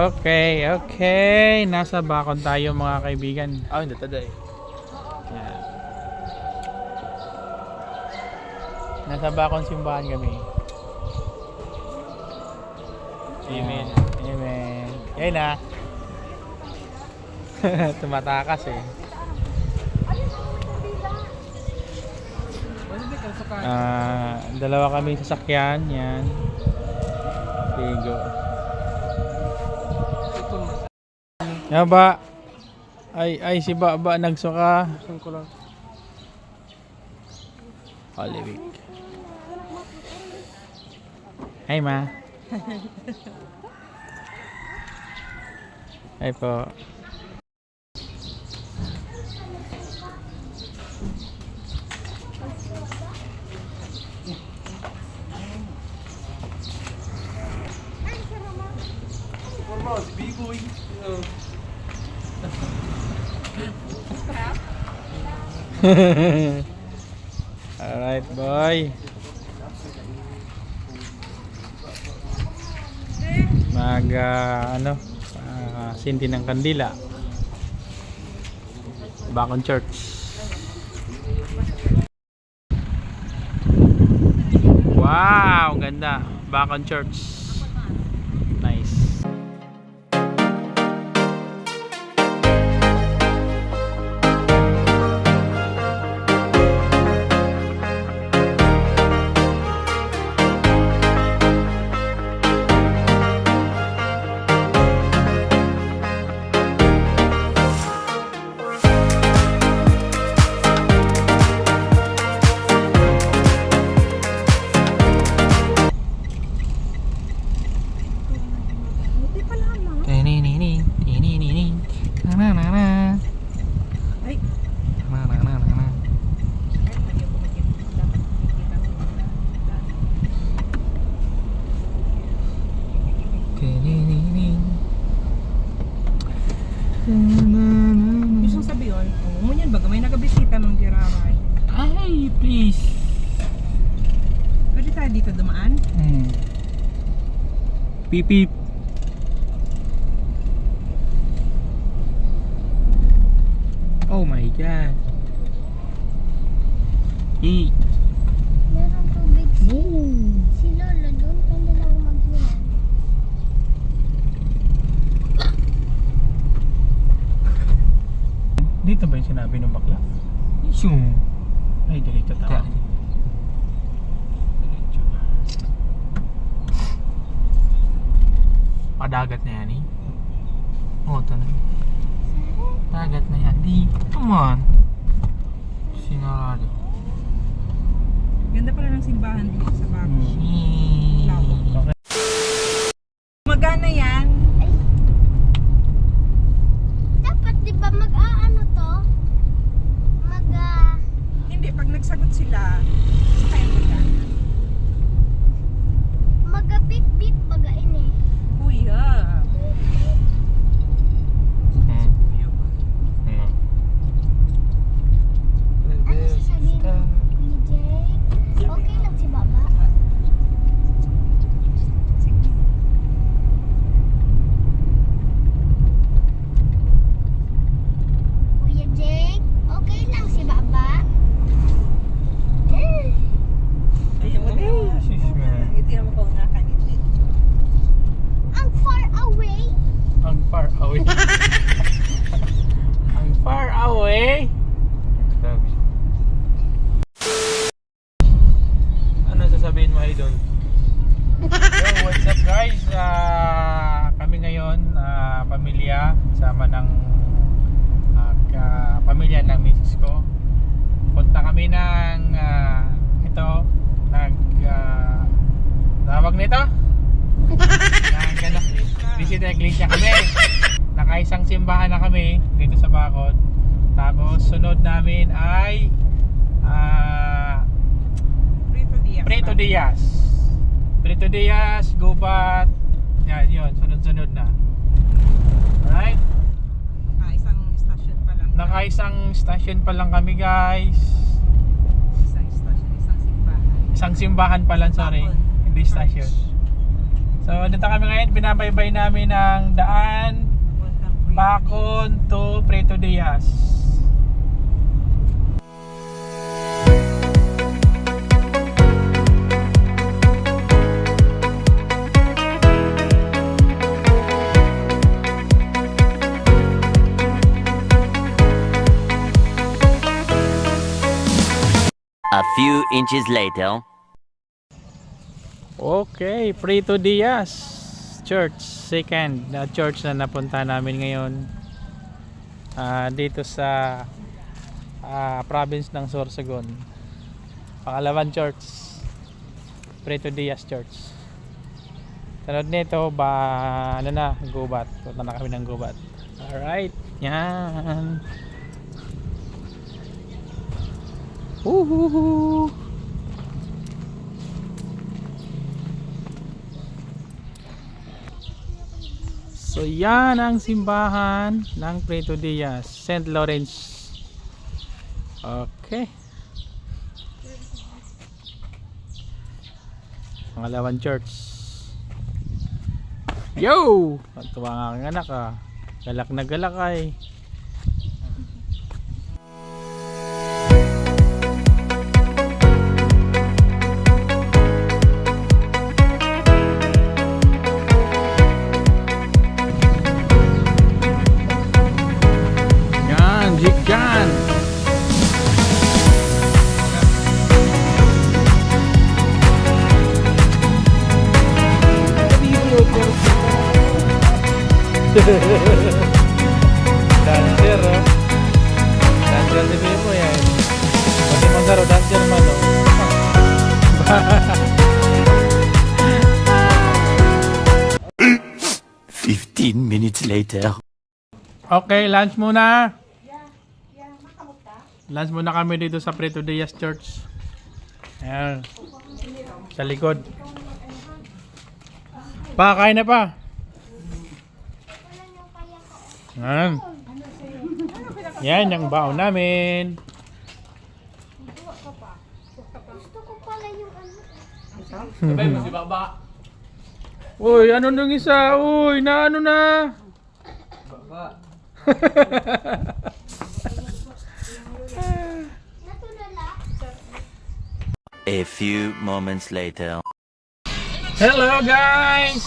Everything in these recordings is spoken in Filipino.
Okay. Nasa Bacon tayo mga kaibigan. Hindi today. Yan. Nasa Bacon simbahan kami. Amen. Amen. Yan na. Tumatakas eh. Dalawa kami sasakyan. Yan. Bigo. Yan ba? Ay si Baba nagsuka. Holy Week. Hi ma. Hi po. Alright boy. Sinti ng kandila. Bacon Church. Wow, ganda. Bacon Church. Nice. Gusto sabihin, ngunyan baga may nagabisita ng giraray. Ay, please. Pwede tayo dito dumaan? Beep beep. Oh my god. Meron tubig si Lolo doon. Pwede lang mag-iwan. Dito ba yung sinabi ng bakla? Ay, dito tayo. Padagat na yan eh. Ito na. Dagat na yan. Come on. Sinarado. Ganda pala ng simbahan dito sa Bacon. Okay. Magana yan? Ay. Dapat di ba mag-aano to? Hindi, pag nagsagot sila, sa kayo magana. Mag-beep-beep bagain eh. Kuya. Ano sasabihin mo? Kuya Jake? Okay lang si Baba? Sige. Kuya Jake? Okay lang si Baba? Ayaw mo din. Ito yung mga ngakangiti. Ang far away? Ang far away. Ang far away. Sabi. Ano sasabihin mo, Idol? Yo, what's up guys? Kami ngayon, pamilya, kasama ng pamilya ng misis ko. Punta kami ng tawag nito? Visit Iglesia kami. Nakaisang simbahan na kami dito sa Bacon. Tapos sunod namin ay Prito Diaz, Gubat. Yan, yun, sunod-sunod na. Alright? Isang station pa lang. Nakaisang station pa lang kami guys. Isang station, isang simbahan. Isang simbahan pa lang, sorry. Bacon. Hindi station. So dito kami ngayon, pinabaybay namin ang daan Bacon to Preto Diaz. A few inches later. Okay, Preto Diaz Church, second na church na napunta namin ngayon dito sa province ng Sorsogon. Pangalawang church, Preto Diaz Church. Sunod nito Gubat. Punta na kami ng Gubat. Alright, yan. Woohoo! So yan ang simbahan ng Preto Diaz, St. Lawrence. Okay. Pangalawang church. Yo! Tuwa nga ang anak ah. Galak na galak ay. Jikan. Dancer oh. Dancer si Bimo yan. Pati Manzaro dancer man oh. 15 minutes later. Okay, lunch muna. Lunch muna kami dito sa Preto Diaz Church. Ayan. Sa likod. Pa, kain na pa. Ayan. Yan yung baon namin. Gusto ko pala yung ano. Sabay mo si Baba. Uy, ano nung isa? Uy, na ano na? Baba. A few moments later. Hello guys!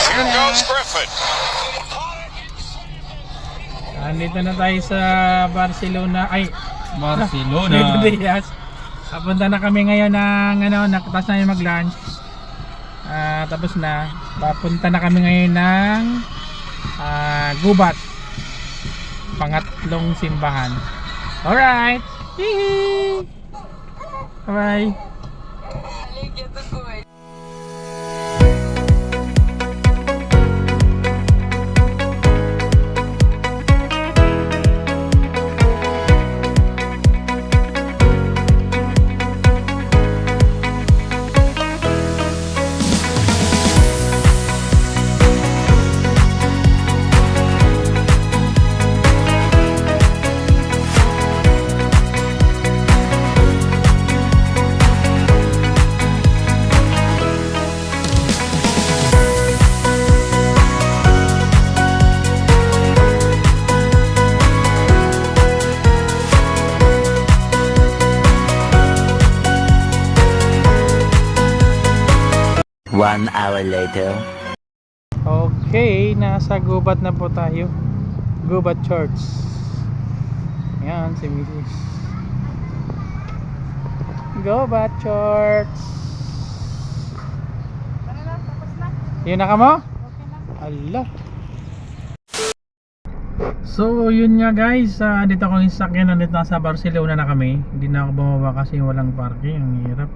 Here goes Griffin. Andito na tayo sa Barcelona. Ay, Barcelona. Diaz. Papunta na kami ngayon ng nakatapos na yung mag-lunch. Tapos na. Papunta na kami ngayon ng Gubat. Pangatlong simbahan. Alright! Hihi! Bye-bye! One hour later. Okay, nasa Gubat na po tayo. Gubat Church. Yan si Mrs. Gubat Church. Yun na ka mo? Allah. So yun nga guys, dito ako yung sakyan, nandito nasa Barcelona na kami. Hindi na ako bumaba kasi walang parking, ang hirap.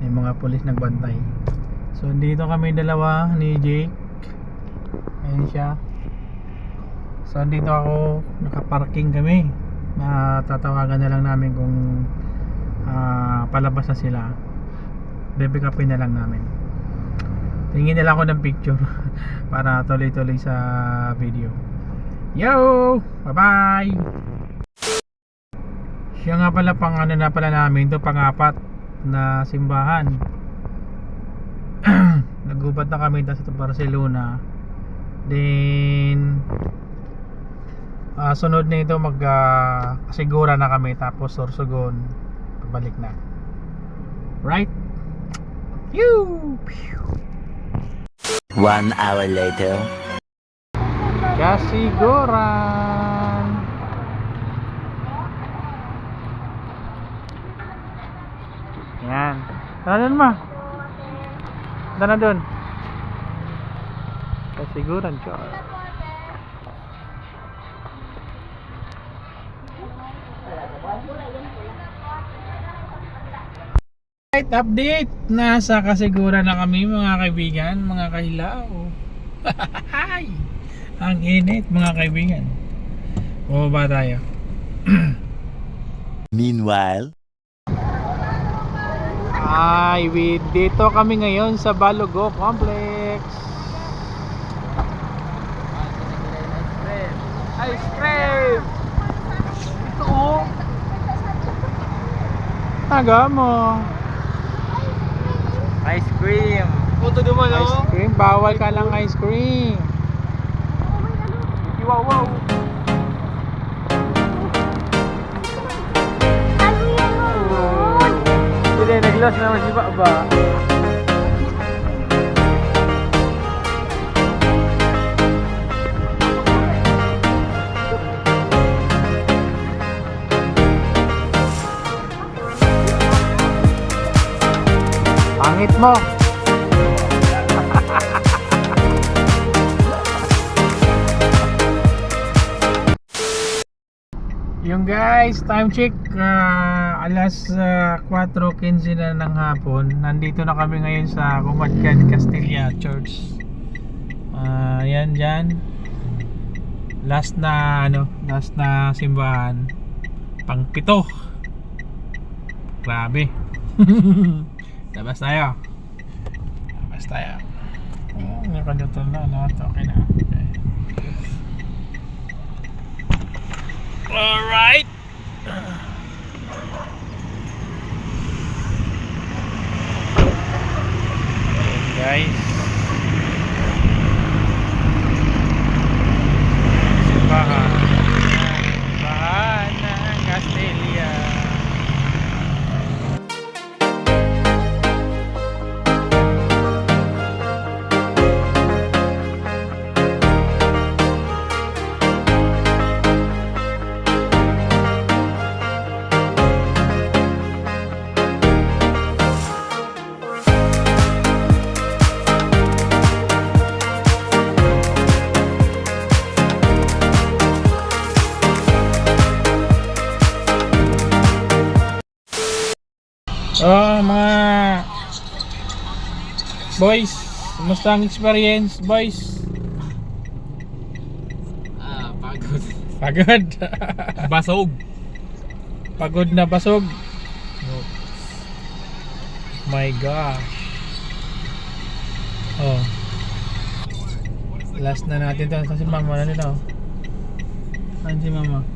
May mga pulis nagbantay. So dito kami dalawa ni Jake. Ayan siya. So dito ako, nakaparking kami. Tatawagan na lang namin kung palabas na sila. Baby upin na lang namin. Tingin nila ako ng picture para tuloy-tuloy sa video. Yo! Bye-bye! Siya nga pala pang ano na pala namin to, pang-apat na simbahan. Nagubat na kami sa Barcelona. Then sunod na ito Kasigura na kami, tapos Sorsogon pabalik na. Right? Pew! 1 hour later. Kasiguran. Yan. Tara dun, ma. Tara dun. Kasiguran, char. Right, update. Nasa Kasiguran na kami, mga kaibigan, mga kahilaw. Hi! Ang init, mga kaibigan. Bumaba tayo. Meanwhile. Dito kami ngayon sa Balogo Complex. Ice cream! Ito oh! Taga mo. Ice cream. Puto naman Ice cream, bawal ka lang ice cream. Wow, wow. Ano yan nun? Hindi, nag-loss naman si Baba. Pangit mo. Yung guys, time check, alas 4:15 na ng hapon. Nandito na kami ngayon sa Comadcan Castilla Church. Yan dyan. Last na simbahan. Pang-7. Grabe. Labas tayo. Nakadutol na lahat. Okay na. Okay. Alright. Guys, simbahan ng Castilla. Mga boys, kumusta ang experience, boys? Pagod. Pagod. Basog. Pagod na basog. My gosh. Oh. Last na natin to. Kasi mama na nila. Saan si mama?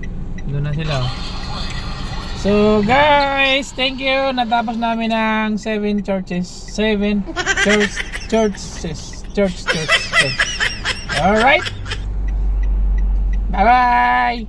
Doon na sila. So guys, thank you. Natapos namin ang 7 churches. Alright. Bye bye.